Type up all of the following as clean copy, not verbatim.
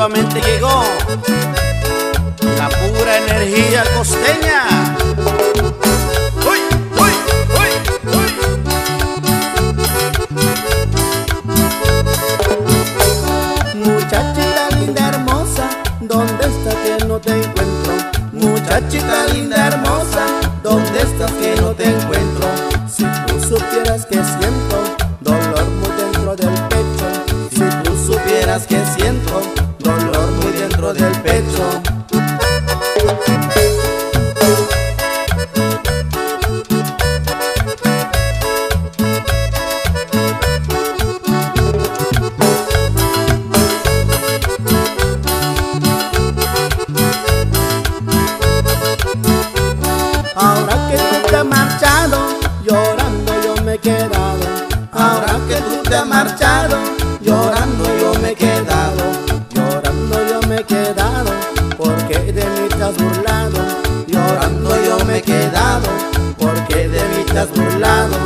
nuevamente llegó la pura energía costeña. ¡Uy, uy, uy, uy! Muchachita linda hermosa, ¿dónde estás que no te encuentro? Muchachita linda hermosa, ¿dónde estás que no te encuentro? Si tú supieras que siento dolor muy dentro del pecho, si tú supieras que siento dolor muy dentro del pecho. Ahora que tú te has marchado, llorando yo me he quedado. Ahora que tú te has marchado, llorando yo me he quedado. Llorando yo me he quedado, porque de mí te has burlado. Llorando yo me he quedado, porque de mí te has burlado.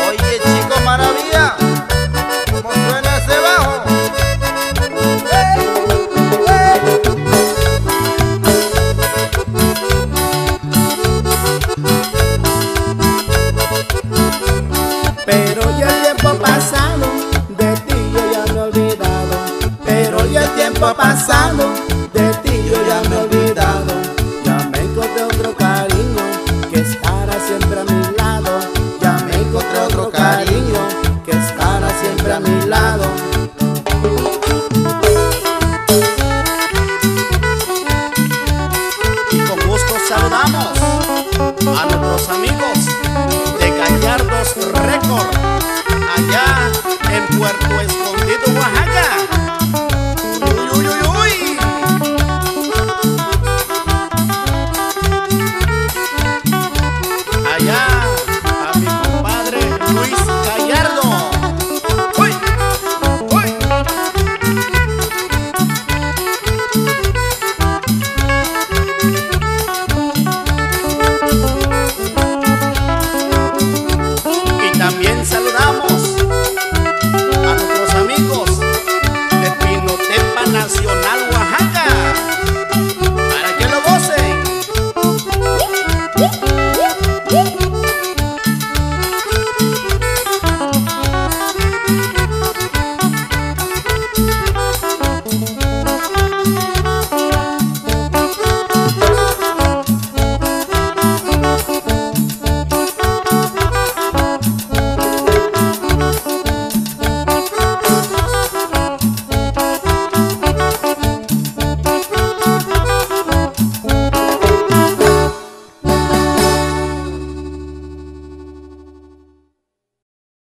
Oye, chico maravilla, ¿cómo suena ese bajo? Pero ya el tiempo pasado, de ti yo ya me he olvidado. Pero ya el tiempo pasado, de ti yo ya me he olvidado. Ya me encontré otro cariño que estará siempre a mi lado. Ya me encontré otro cariño que estará siempre a mi lado. Y con gusto saludamos a nuestros amigos de Gallardos Record, allá en Puerto Escondido, Oaxaca.